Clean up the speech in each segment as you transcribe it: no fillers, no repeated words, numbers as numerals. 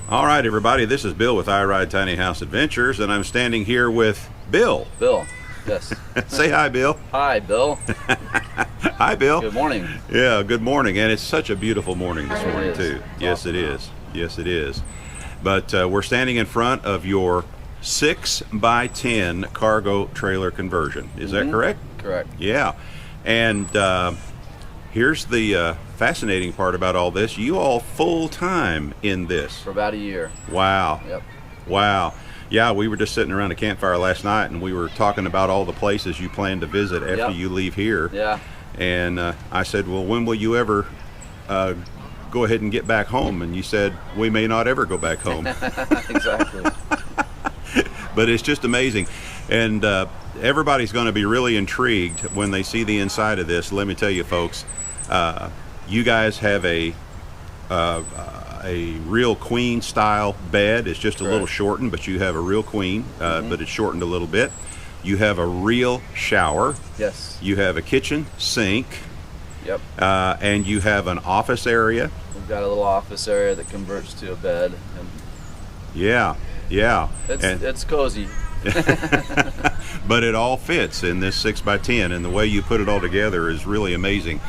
All right, everybody, this is Bill with I Ride Tiny House Adventures, and I'm standing here with Bill. Bill, yes. Say hi, Bill. Hi, Bill. Hi, Bill. Good morning. Yeah, good morning, and it's such a beautiful morning this morning, is. too. It's Yes, awesome it is. Yes, it is. But we're standing in front of your 6x10 cargo trailer conversion. Is that correct? Correct. Yeah. And here's the fascinating part about all this. You all full-time in this. For about a year. Wow. Yep. Wow. Yeah, we were just sitting around a campfire last night, and we were talking about all the places you plan to visit after Yep. you leave here. Yeah. And I said, well, when will you ever go ahead and get back home? And you said, we may not ever go back home. Exactly. But it's just amazing. And everybody's going to be really intrigued when they see the inside of this. Let me tell you, folks, you guys have a real queen style bed. It's just a little shortened, but you have a real queen, but it's shortened a little bit. You have a real shower. Yes. You have a kitchen sink. Yep. And you have an office area. We've got a little office area that converts to a bed. And Yeah, yeah. it's cozy. But it all fits in this 6x10, and the way you put it all together is really amazing.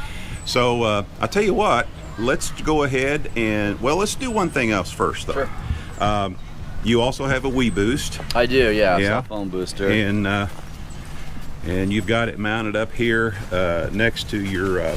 So I'll tell you what, let's go ahead and, well, let's do one thing else first, though. Sure. You also have a WeBoost. I do, yeah. Yeah. Cell phone booster. And you've got it mounted up here next to your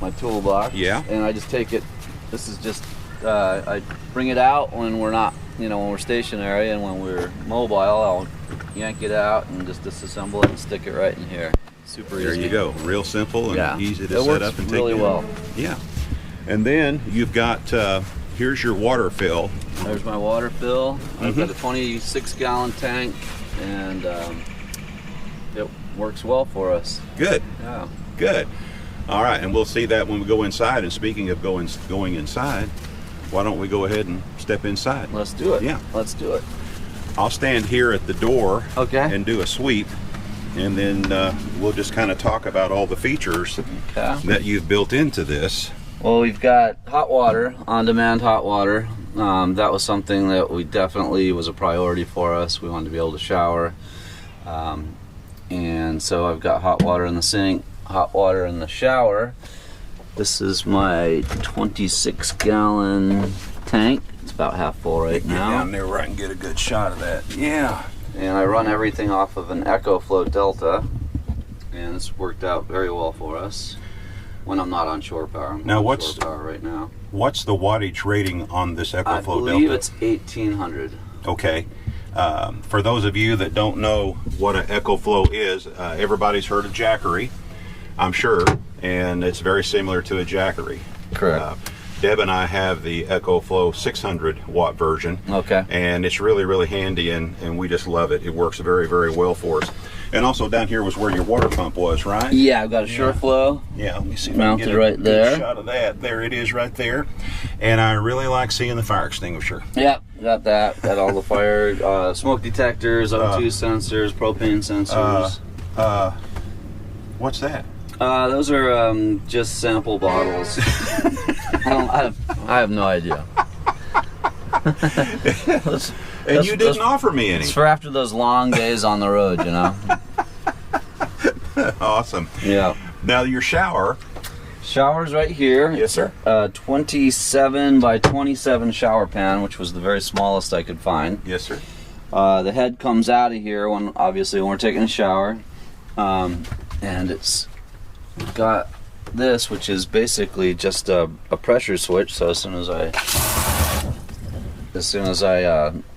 My toolbox. Yeah. And I just take it. This is just, I bring it out when we're not, when we're stationary, and when we're mobile, I'll yank it out and just disassemble it and stick it right in here. Super easy. There you go. Real simple and easy to set up and take really down. well. Yeah. And then you've got, here's your water fill. There's my water fill. I've got a 26-gallon tank, and it works well for us. Good. Yeah. Good. All right, and we'll see that when we go inside. And speaking of going inside, why don't we go ahead and step inside? Let's do it. Yeah. Let's do it. I'll stand here at the door and do a sweep, and then we'll just kind of talk about all the features that you've built into this. Well, we've got hot water, on-demand hot water. That was something that we definitely was a priority for us. We wanted to be able to shower. And so I've got hot water in the sink, hot water in the shower. This is my 26-gallon tank. It's about half full right now. Get down there where I can get a good shot of that. Yeah. And I run everything off of an EcoFlow Delta, and it's worked out very well for us when I'm not on shore power. I'm Now, on shore power right now. What's the wattage rating on this EcoFlow Delta? I believe it's 1800. Okay. For those of you that don't know what an EcoFlow is, everybody's heard of Jackery, I'm sure, and it's very similar to a Jackery. Correct. Deb and I have the EcoFlow 600 watt version. Okay. And it's really, really handy, and we just love it. It works very, very well for us. And also down here was where your water pump was, right? Yeah, I've got a SureFlow. Yeah, let me see if mounted I can get a right good there. shot of that. There it is right there. And I really like seeing the fire extinguisher. Yep, got that. Got all the fire, smoke detectors, O2 sensors, propane sensors. What's that? Those are just sample bottles. I have no idea. And you didn't offer me any. It's for after those long days on the road, Awesome. Yeah. Now your shower. Shower's right here. Yes, sir. 27 by 27 shower pan, which was the very smallest I could find. Yes, sir. The head comes out of here when we're taking a shower, and it's got this, which is basically just a pressure switch. So as soon as I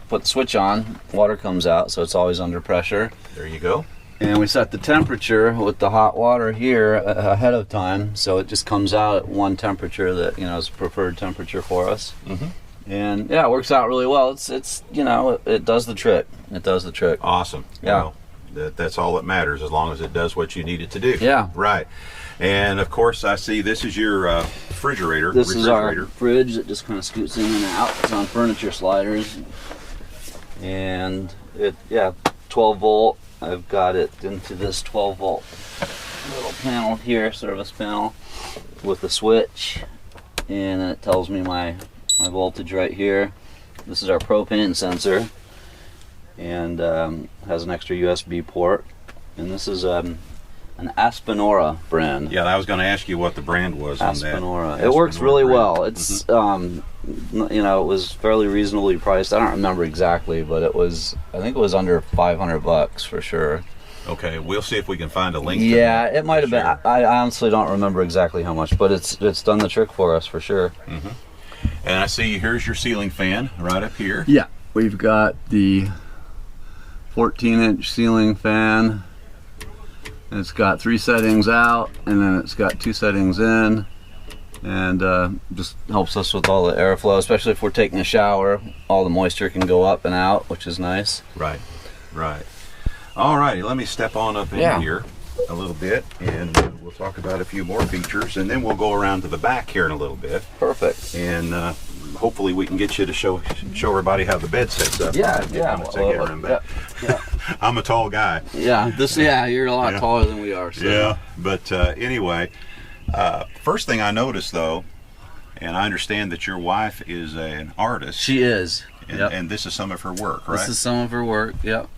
put the switch on, water comes out, so it's always under pressure. There you go. And we set the temperature with the hot water here ahead of time, so it just comes out at one temperature that is a preferred temperature for us. And yeah, it works out really well. It's it does the trick. It does the trick. Awesome. Yeah. Well, that's all that matters, as long as it does what you need it to do. Yeah. Right. And of course, I see this is your refrigerator. This is our fridge that just kind of scoots in and out. It's on furniture sliders, and 12 volt. I've got it into this 12 volt little panel here, service panel, with a switch, and it tells me my voltage right here. This is our propane sensor, and has an extra USB port. And this is an Aspinora brand. Yeah, I was going to ask you what the brand was Aspinora. on that. It works really brand. well. It's you know, it was fairly reasonably priced. I don't remember exactly, but it was, I think it was under $500 for sure. Okay, we'll see if we can find a link. Yeah, to it might have been. Sure. I honestly don't remember exactly how much, but it's done the trick for us for sure. And I see here's your ceiling fan right up here. Yeah, we've got the 14-inch ceiling fan. It's got 3 settings out, and then it's got 2 settings in, and just helps us with all the airflow, especially if we're taking a shower. All the moisture can go up and out, which is nice. Right, right. All righty, let me step on up in here a little bit, and we'll talk about a few more features, and then we'll go around to the back here in a little bit. Perfect. And hopefully we can get you to show everybody how the bed sets up. Yeah. I'm a tall guy. Yeah, you're a lot taller than we are. So. Yeah, but anyway, first thing I noticed though, and I understand that your wife is an artist. She is. And this is some of her work, right? This is some of her work, yep.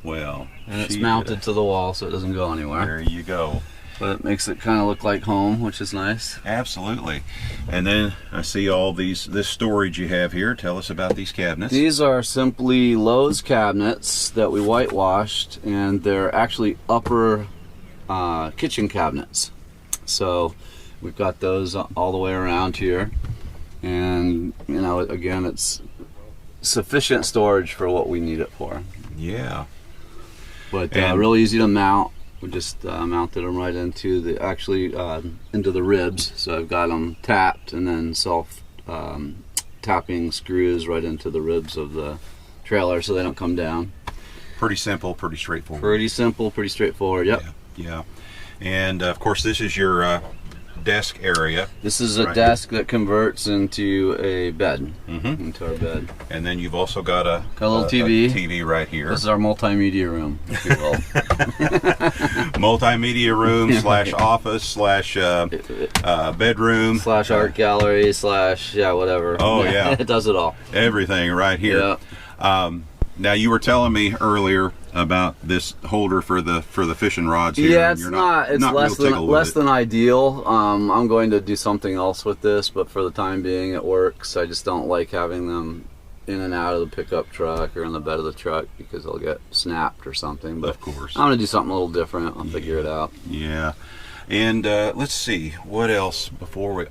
Well, and it's mounted to the wall so it doesn't go anywhere. There you go. But it makes it kind of look like home, which is nice. Absolutely. And then I see all this storage you have here. Tell us about these cabinets. These are simply Lowe's cabinets that we whitewashed, and they're actually upper kitchen cabinets. So we've got those all the way around here. And, you know, again, it's sufficient storage for what we need it for. Yeah. But really easy to mount. We just mounted them right into the into the ribs. So I've got them tapped, and then self tapping screws right into the ribs of the trailer so they don't come down. Pretty simple, pretty straightforward. Pretty simple, pretty straightforward. Yep. Yeah. And of course, this is your desk area. This is a desk that converts into a bed, into our bed. And then you've also got a little TV. A TV right here. This is our multimedia room, if you will. Multimedia room / office / bedroom / art gallery / whatever. Oh yeah, it does it all. Everything right here. Yeah. Now you were telling me earlier about this holder for the fishing rods here. Yeah, it's not less than ideal. I'm going to do something else with this, but for the time being it works. I just don't like having them in and out of the pickup truck or in the bed of the truck because they'll get snapped or something. But of course, I'm gonna do something a little different. I'll figure it out. Yeah. And let's see what else before we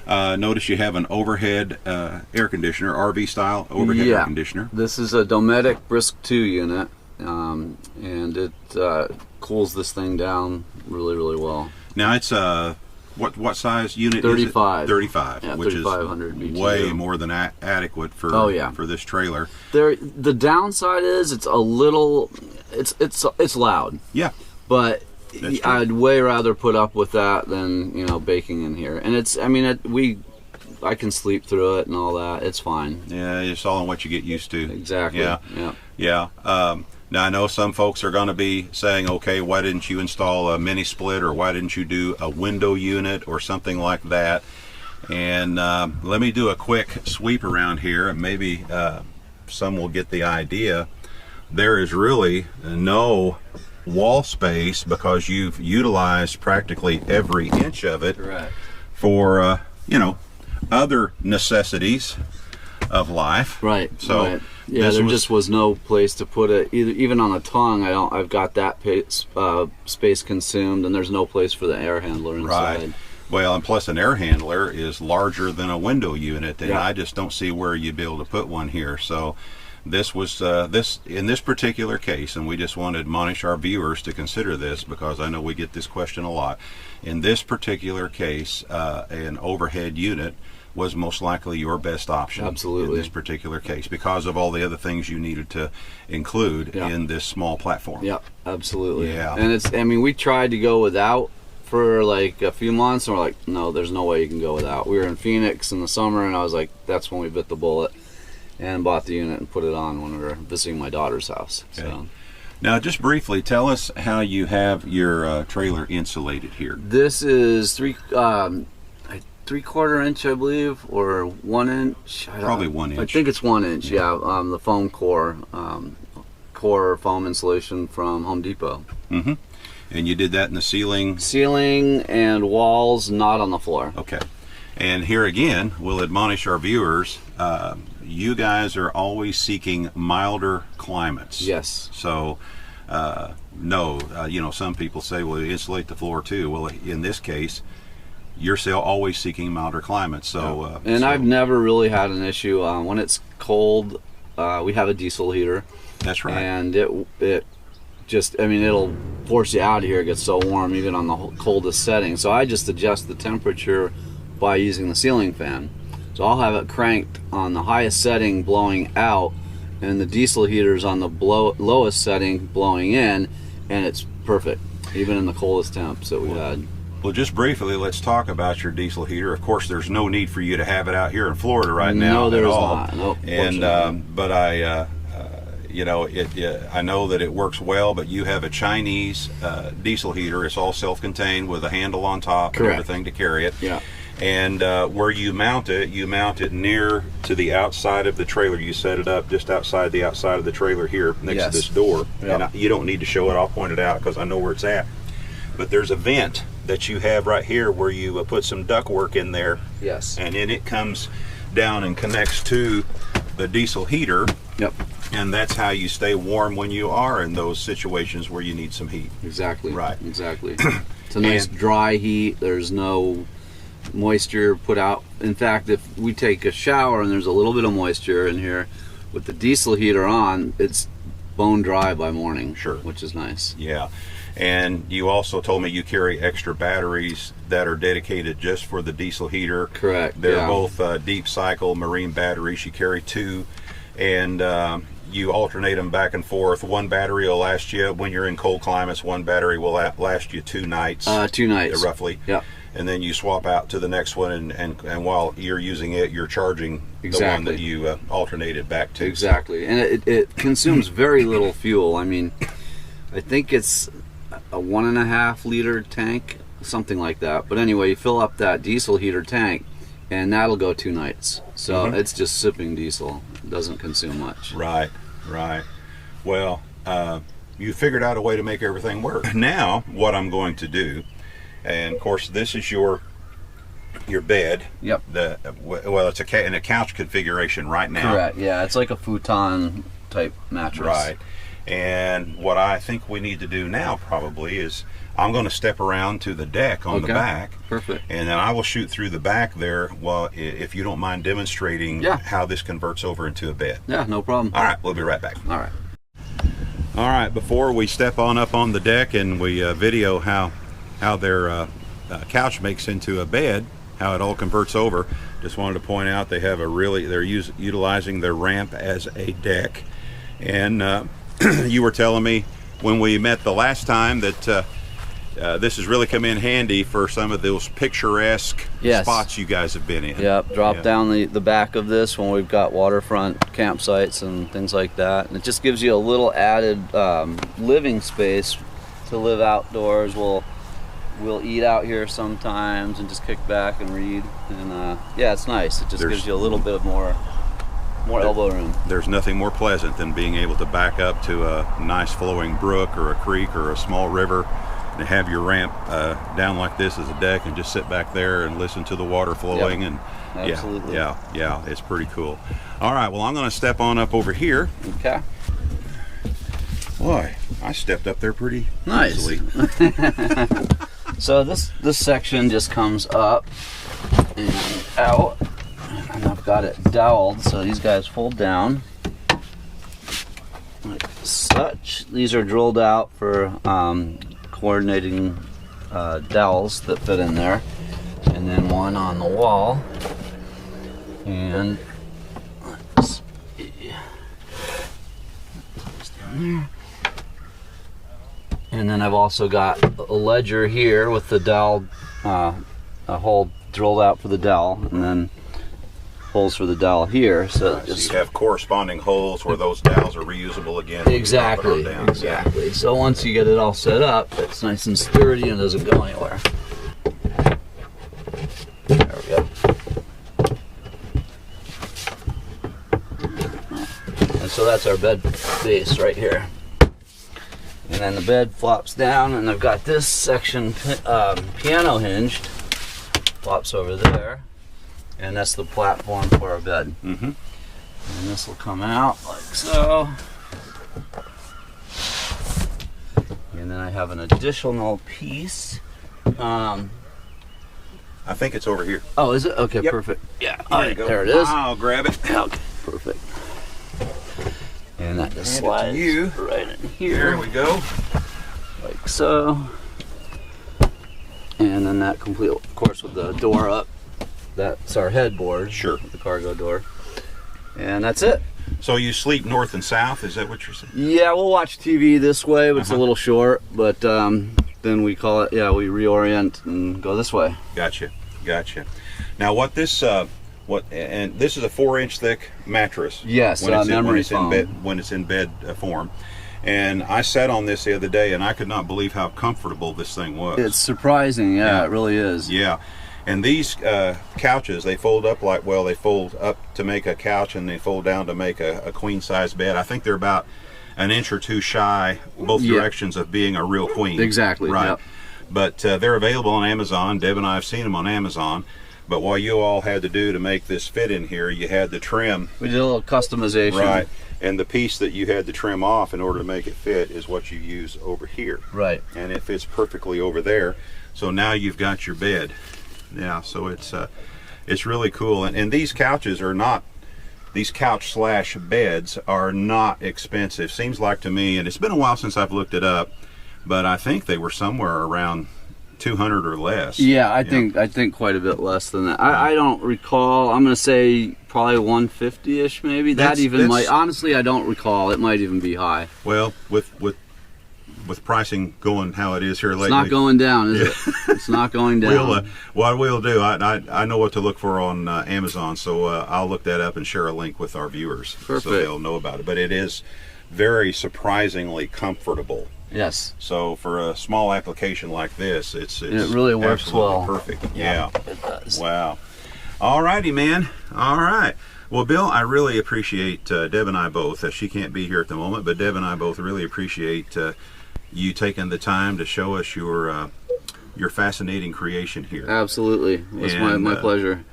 notice you have an overhead air conditioner, RV style overhead air conditioner. This is a Dometic Brisk 2 unit, and it cools this thing down really, really well. Now it's what size unit 35. Is it? 35. Yeah, which 3,500 is BTU. way more than adequate for this trailer. The downside is it's a little, it's loud. Yeah. But I'd way rather put up with that than, you know, baking in here. And I can sleep through it and all that. It's fine. Yeah, it's all on what you get used to. Exactly. Yeah. Now I know some folks are going to be saying, okay, why didn't you install a mini split, or why didn't you do a window unit or something like that? And let me do a quick sweep around here, and maybe some will get the idea. There is really no wall space because you've utilized practically every inch of it. Correct. For other necessities of life. Right. So right. Yeah, there just was no place to put it. Even on a tongue, I've got that space consumed, and there's no place for the air handler inside. Right. Well, and plus an air handler is larger than a window unit, and I just don't see where you'd be able to put one here. So this was in this particular case, and we just want to admonish our viewers to consider this because I know we get this question a lot. In this particular case, an overhead unit was most likely your best option. Absolutely. In this particular case because of all the other things you needed to include in this small platform. Yep, absolutely. Yeah. And we tried to go without for like a few months, and we're like, no, there's no way you can go without. We were in Phoenix in the summer, and I was like, that's when we bit the bullet and bought the unit and put it on when we were visiting my daughter's house. Okay. So now just briefly tell us how you have your trailer insulated here. this is 3/4 inch, I believe, or 1 inch. Probably 1 I inch. think it's 1 inch. Yeah, the foam core, core foam insulation from Home Depot. Mm-hmm. And you did that in the ceiling. Ceiling and walls, not on the floor. Okay. And here again, we'll admonish our viewers. You guys are always seeking milder climates. Yes. So, no, some people say, well, insulate the floor too. Well, in this case, you're still always seeking milder climates. So, I've never really had an issue when it's cold. We have a diesel heater. That's right. And it just, it'll force you out of here. It gets so warm even on the coldest setting. So I just adjust the temperature by using the ceiling fan. So I'll have it cranked on the highest setting blowing out, and the diesel heater's on the lowest setting blowing in, and it's perfect, even in the coldest temps that we've had. Well, just briefly, let's talk about your diesel heater. Of course, there's no need for you to have it out here in Florida right now. No, there's at all. not. Nope, And but I know that it works well. But you have a Chinese diesel heater. It's all self-contained with a handle on top. Correct. And everything to carry it. Yeah. And where you mount it near to the outside of the trailer. You set it up just outside of the trailer here next to this door. Yep. And you don't need to show it. I'll point it out because I know where it's at. But there's a vent that you have right here where you put some ductwork in there. Yes. And then it comes down and connects to the diesel heater. Yep. And that's how you stay warm when you are in those situations where you need some heat. Exactly. Right. Exactly. It's a nice dry heat. There's no moisture put out. In fact, if we take a shower and there's a little bit of moisture in here, with the diesel heater on, it's bone dry by morning. Sure. Which is nice. Yeah. And you also told me you carry extra batteries that are dedicated just for the diesel heater. Correct. They're yeah. both deep cycle marine batteries. You carry 2, and you alternate them back and forth. One battery will last you, when you're in cold climates, one battery will last you 2 nights. 2 nights. Roughly. Yep. And then you swap out to the next one, and while you're using it, you're charging the one that you alternated back to. Exactly. And it consumes very little fuel. I think it's a 1.5 liter tank, something like that. But anyway, you fill up that diesel heater tank, and that'll go 2 nights. So it's just sipping diesel. It doesn't consume much. Right. Well, you figured out a way to make everything work. Now, what I'm going to do, and of course, this is your bed. Yep. It's in a couch configuration right now. Correct. Yeah, it's like a futon type mattress. Right. And what I think we need to do now probably is I'm going to step around to the deck on the back. Perfect. And then I will shoot through the back there. Well, if you don't mind demonstrating how this converts over into a bed. Yeah, no problem. All right, we'll be right back. All right. All right, before we step on up on the deck and we video how their couch makes into a bed, how it all converts over, just wanted to point out they're utilizing their ramp as a deck. And you were telling me when we met the last time that this has really come in handy for some of those picturesque spots you guys have been in. Yep, drop down the back of this when we've got waterfront campsites and things like that. And it just gives you a little added living space to live outdoors. We'll eat out here sometimes and just kick back and read. And it's nice. It just gives you a little bit of more elbow room. There's nothing more pleasant than being able to back up to a nice flowing brook or a creek or a small river and have your ramp down like this as a deck and just sit back there and listen to the water flowing. Yep. And absolutely. Yeah, it's pretty cool. All right, well, I'm going to step on up over here. Okay. Boy, I stepped up there pretty nice. easily. So this section just comes up and out, and I've got it doweled so these guys fold down like such. These are drilled out for coordinating dowels that fit in there, and then one on the wall. And let's see. Just down there. And then I've also got a ledger here with the dowel, a hole drilled out for the dowel, and then holes for the dowel here. So you have corresponding holes where those dowels are reusable again. Exactly. Exactly. So once you get it all set up, it's nice and sturdy and doesn't go anywhere. There we go. So that's our bed base right here. And then the bed flops down, and I've got this section piano hinged, flops over there, and that's the platform for our bed. Mm-hmm. And this will come out like so. And then I have an additional piece. I think it's over here. Oh, is it? Okay, Yep. perfect. Yeah, There you go. there it is. I'll grab it. Okay, perfect. And that just Hand it to slides you. right in Here here, we go. like so. And then that complete, of course, with the door up. That's our headboard. Sure. The cargo door. And that's it. So you sleep north and south? Is that what you're saying? Yeah, we'll watch TV this way, but it's a Uh-huh. little short. But then we call it, we reorient and go this way. Gotcha. Now, what this and this is a 4-inch thick mattress. Yes, memory foam. When it's in bed form. And I sat on this the other day, and I could not believe how comfortable this thing was. It's surprising, yeah, Yeah. it really is. Yeah. And these couches, they fold up they fold up to make a couch, and they fold down to make a queen size bed. I think they're about an inch or two shy, both Yeah. directions, of being a real queen. Exactly, Right. yep. But they're available on Amazon. Deb and I have seen them on Amazon. But what you all had to do to make this fit in here, you had to trim. We did a little customization. Right. And the piece that you had to trim off in order to make it fit is what you use over here. Right. And it fits perfectly over there. So now you've got your bed. Yeah, so it's really cool. And these couches are not, these couch slash beds are not expensive. Seems like to me, and it's been a while since I've looked it up, but I think they were somewhere around 200 or less. Yeah, I think quite a bit less than that. I don't recall. I'm gonna say probably 150-ish, maybe. That's- That even that's- might. Honestly, I don't recall. It might even be high. Well, with pricing going how it is here lately, It's not going down, is it? It's not going down. what we'll do, I know what to look for on Amazon, so I'll look that up and share a link with our viewers. Perfect. So they'll know about it. But it is very surprisingly comfortable. Yes. So for a small application like this, it's It really works absolutely well. perfect. Yeah. It does. Wow. All righty, man. All right. Well, Bill, I really appreciate Deb and I both. She can't be here at the moment, but Deb and I both really appreciate you taking the time to show us your fascinating creation here. Absolutely. It's And, my pleasure.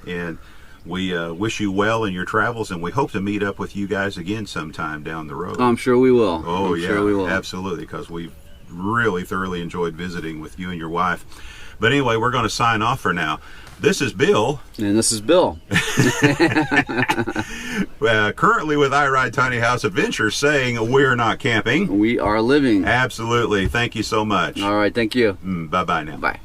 And we wish you well in your travels, and we hope to meet up with you guys again sometime down the road. I'm sure we will. Oh, I'm yeah, sure we will. absolutely, because we've really thoroughly enjoyed visiting with you and your wife. But anyway, we're going to sign off for now. This is Bill. And this is Bill. Currently with I Ride Tiny House Adventures, saying we're not camping. We are living. Absolutely. Thank you so much. All right. Thank you. Bye-bye now. Bye.